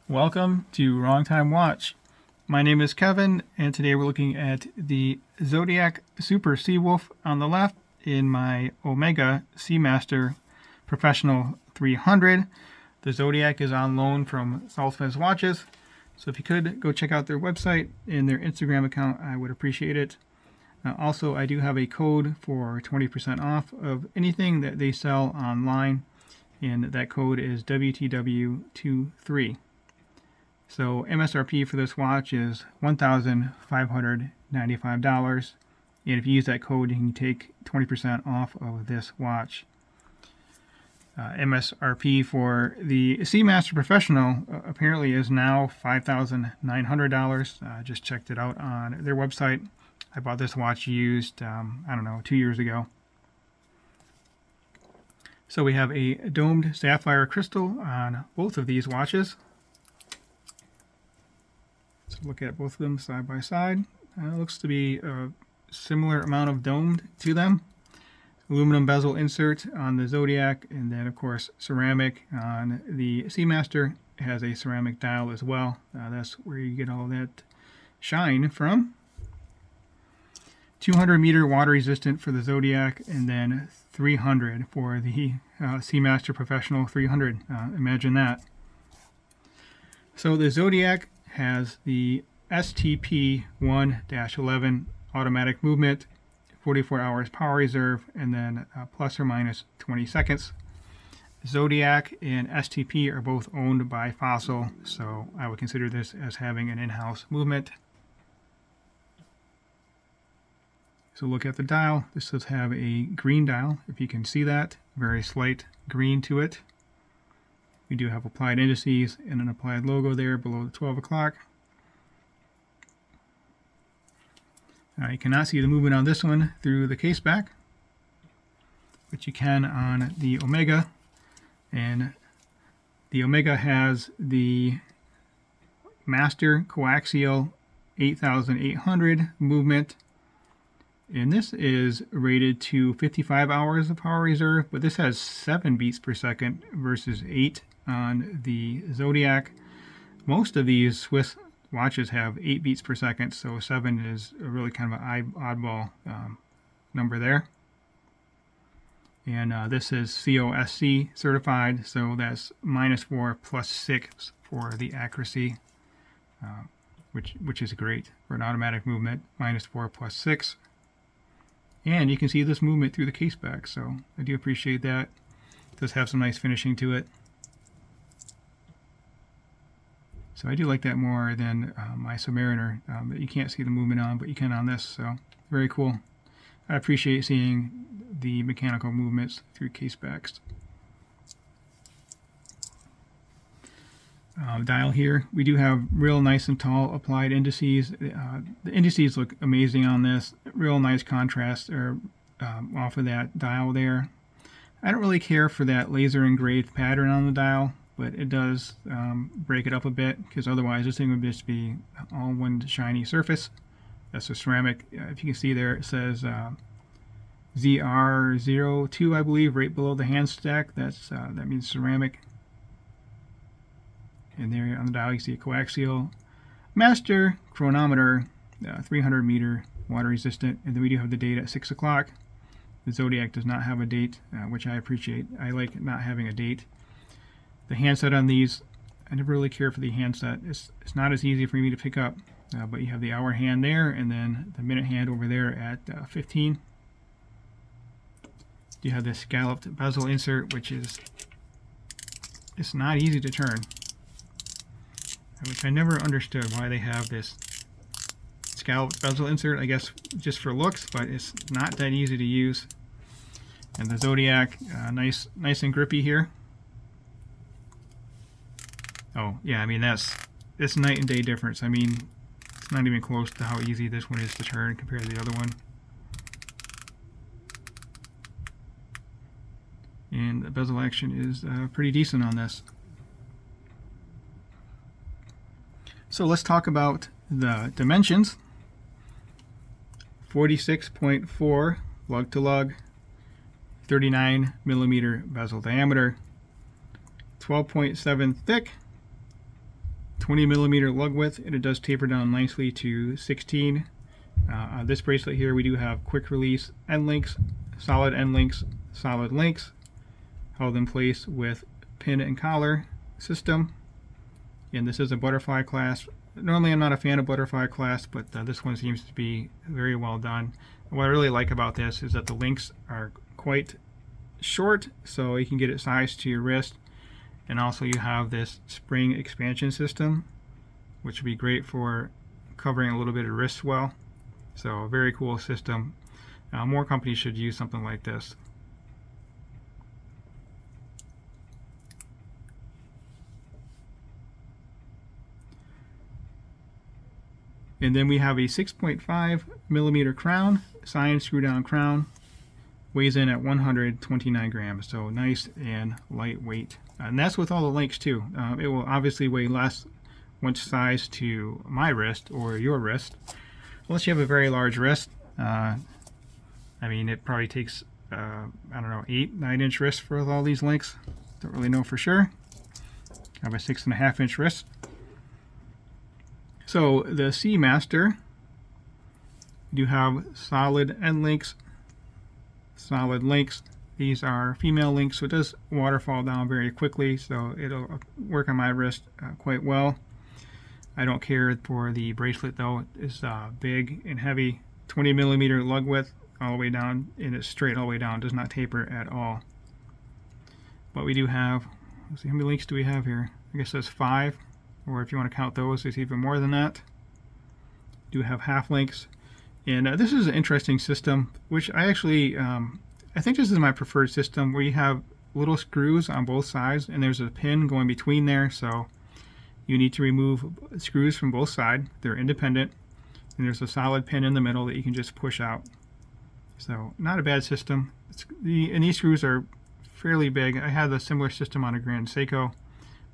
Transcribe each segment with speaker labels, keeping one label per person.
Speaker 1: Welcome to Wrong Time Watch. My name is Kevin, and today we're looking at the Zodiac Super Seawolf on the left in my Omega Seamaster Professional 300. The Zodiac is on loan from Saltzman's Watches, so if you could go check out their website and their Instagram account, I would appreciate it. Also, I do have a code for 20% off of anything that they sell online, and that code is WTW23. So MSRP for this watch is $1,595, and if you use that code, you can take 20% off of this watch. MSRP for the Seamaster Professional apparently is now $5,900. Just checked it out on their website. I bought this watch used, 2 years ago. So we have a domed sapphire crystal on both of these watches. So look at both of them side by side. It looks to be a similar amount of domed to them. Aluminum bezel insert on the Zodiac, and then of course ceramic on the Seamaster. It has a ceramic dial as well. That's where you get all that shine from. 200 meter water resistant for the Zodiac, and then 300 for the Seamaster Professional 300. Imagine that. So the Zodiac has the STP-1-11 automatic movement, 44 hours power reserve, and then plus or minus 20 seconds. Zodiac and STP are both owned by Fossil, so I would consider this as having an in-house movement. So look at the dial. This does have a green dial, if you can see that. Very slight green to it. We do have applied indices and an applied logo there below the 12 o'clock. You cannot see the movement on this one through the case back, but you can on the Omega. And the Omega has the Master Coaxial 8800 movement. And this is rated to 55 hours of power reserve, but this has 7 beats per second versus 8 on the Zodiac. Most of these Swiss watches have 8 beats per second, so 7 is a really kind of an oddball number there. And this is COSC certified, so that's -4 plus 6 for the accuracy, which is great for an automatic movement. -4 plus 6. And you can see this movement through the case back, so I do appreciate that. It does have some nice finishing to it. So I do like that more than my Submariner that you can't see the movement on, but you can on this, so very cool. I appreciate seeing the mechanical movements through case backs. Dial here, we do have real nice and tall applied indices. The indices look amazing on this. Real nice contrast off of that dial there. I don't really care for that laser engraved pattern on the dial, but it does break it up a bit, because otherwise this thing would just be all one shiny surface. That's a ceramic. If you can see there, it says ZR02, I believe, right below the hand stack. That means ceramic. And there on the dial you see a coaxial master chronometer, 300 meter water resistant, and then we do have the date at 6 o'clock. The Zodiac does not have a date, which I appreciate. I like not having a date. The handset on these, I never really care for the handset. It's not as easy for me to pick up, but you have the hour hand there, and then the minute hand over there at 15. You have this scalloped bezel insert, which is it's not easy to turn. Which I never understood why they have this scalloped bezel insert, I guess just for looks, but it's not that easy to use. And the Zodiac, nice and grippy here. Oh yeah, I mean it's night and day difference. I mean, it's not even close to how easy this one is to turn compared to the other one. And the bezel action is pretty decent on this. So let's talk about the dimensions. 46.4 lug to lug, 39 millimeter bezel diameter, 12.7 thick, 20mm lug width, and it does taper down nicely to 16. On this bracelet here, we do have quick release end links, solid links, held in place with pin and collar system. And this is a butterfly clasp. Normally I'm not a fan of butterfly clasp, but this one seems to be very well done. What I really like about this is that the links are quite short, so you can get it sized to your wrist. And also you have this spring expansion system, which would be great for covering a little bit of wrist swell. So a very cool system. More companies should use something like this. And then we have a 6.5mm crown, signed screw down crown, weighs in at 129 grams, so nice and lightweight. And that's with all the links too. It will obviously weigh less once sized to my wrist or your wrist, unless you have a very large wrist. I mean, it probably takes, I don't know, 8-9 inch wrist for all these links. Don't really know for sure. I have a 6.5 inch wrist. So the Seamaster, you do have solid end links, solid links. These are female links, so it does waterfall down very quickly, so it'll work on my wrist quite well. I don't care for the bracelet though. It's big and heavy, 20mm lug width all the way down, and it's straight all the way down, does not taper at all. But we do have, let's see, how many links do we have here? I guess that's 5. Or if you want to count those, there's even more than that. Do have half links, and this is an interesting system, which I actually I think this is my preferred system, where you have little screws on both sides, and there's a pin going between there. So you need to remove screws from both sides; they're independent, and there's a solid pin in the middle that you can just push out. So not a bad system. And these screws are fairly big. I had a similar system on a Grand Seiko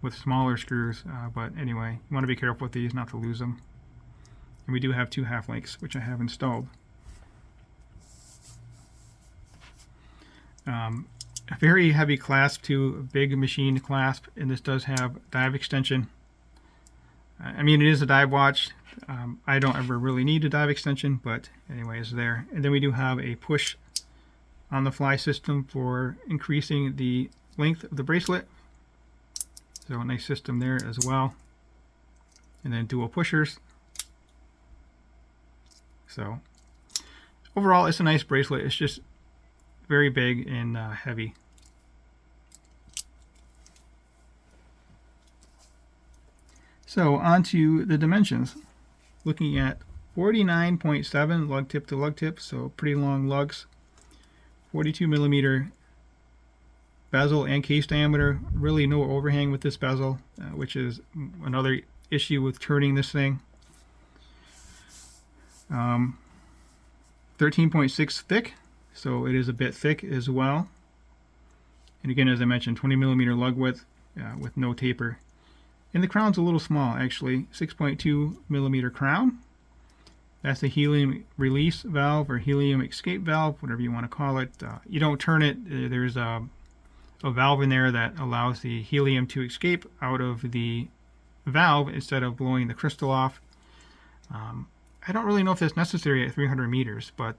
Speaker 1: with smaller screws, but anyway, you want to be careful with these not to lose them. And we do have 2 half links, which I have installed. A very heavy clasp too, a big machine clasp, and this does have dive extension. I mean, it is a dive watch. I don't ever really need a dive extension, but anyway, it's there. And then we do have a push on the fly system for increasing the length of the bracelet. So a nice system there as well. And then dual pushers. So overall, it's a nice bracelet. It's just very big and heavy. So on to the dimensions. Looking at 49.7 lug tip to lug tip, so pretty long lugs. 42mm bezel and case diameter. Really no overhang with this bezel, which is another issue with turning this thing. 13.6 thick, so it is a bit thick as well. And again, as I mentioned, 20mm lug width with no taper. And the crown's a little small, actually. 6.2mm crown. That's the helium release valve or helium escape valve, whatever you want to call it. You don't turn it. There's a valve in there that allows the helium to escape out of the valve instead of blowing the crystal off. I don't really know if that's necessary at 300 meters, but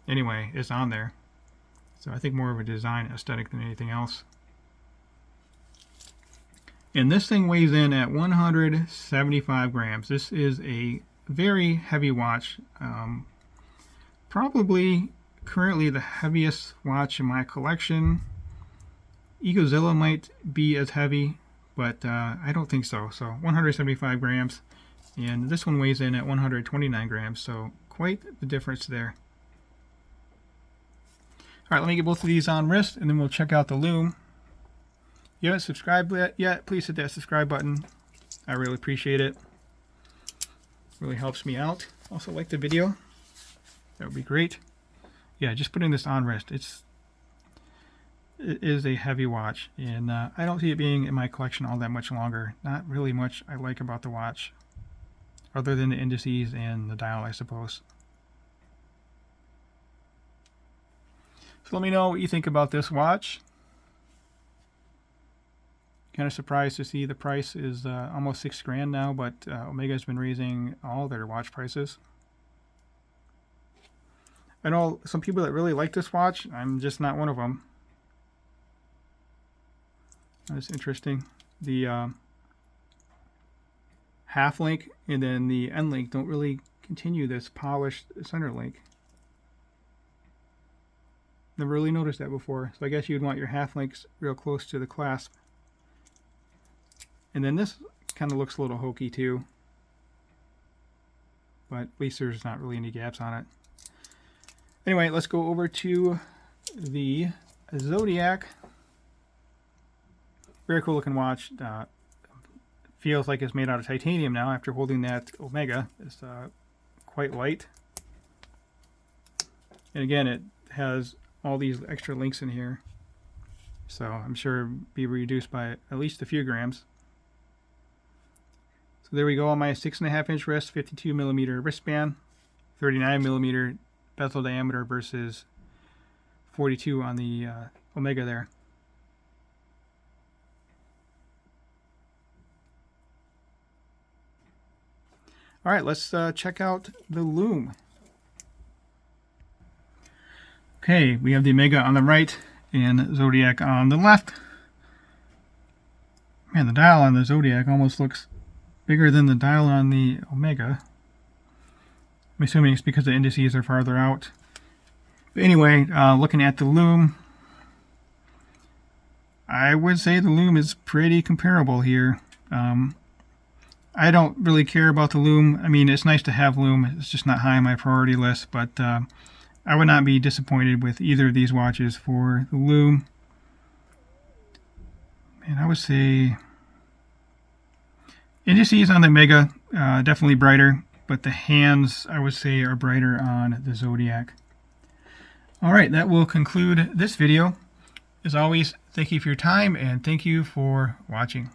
Speaker 1: anyway, it's on there. So I think more of a design aesthetic than anything else. And this thing weighs in at 175 grams. This is a very heavy watch. Probably currently the heaviest watch in my collection. Egozilla might be as heavy, but I don't think so. So 175 grams. And this one weighs in at 129 grams, so quite the difference there. All right, let me get both of these on wrist, and then we'll check out the loom. If you haven't subscribed yet, please hit that subscribe button. I really appreciate it. Really helps me out. Also, like the video. That would be great. Yeah, just putting this on wrist. It is a heavy watch, and I don't see it being in my collection all that much longer. Not really much I like about the watch, other than the indices and the dial, I suppose. So let me know what you think about this watch. Kind of surprised to see the price is almost $6,000 now, but Omega's been raising all their watch prices. I know some people that really like this watch. I'm just not one of them. That's interesting. The half link and then the end link don't really continue this polished center link. Never really noticed that before. So I guess you'd want your half links real close to the clasp. And then this kind of looks a little hokey too, but at least there's not really any gaps on it. Anyway, let's go over to the Zodiac. Very cool looking watch. Feels like it's made out of titanium now after holding that Omega. It's quite light. And again, it has all these extra links in here, so I'm sure it'll be reduced by at least a few grams. So there we go on my 6.5 inch wrist, 52 millimeter wristband, 39 millimeter bezel diameter versus 42 on the Omega there. All right, let's check out the lume. Okay, we have the Omega on the right and Zodiac on the left. Man, the dial on the Zodiac almost looks bigger than the dial on the Omega. I'm assuming it's because the indices are farther out. But anyway, looking at the lume, I would say the lume is pretty comparable here. I don't really care about the lume. I mean, it's nice to have lume. It's just not high on my priority list, but I would not be disappointed with either of these watches for the lume. And I would say indices on the Omega definitely brighter, but the hands I would say are brighter on the Zodiac. All right, that will conclude this video. As always, thank you for your time and thank you for watching.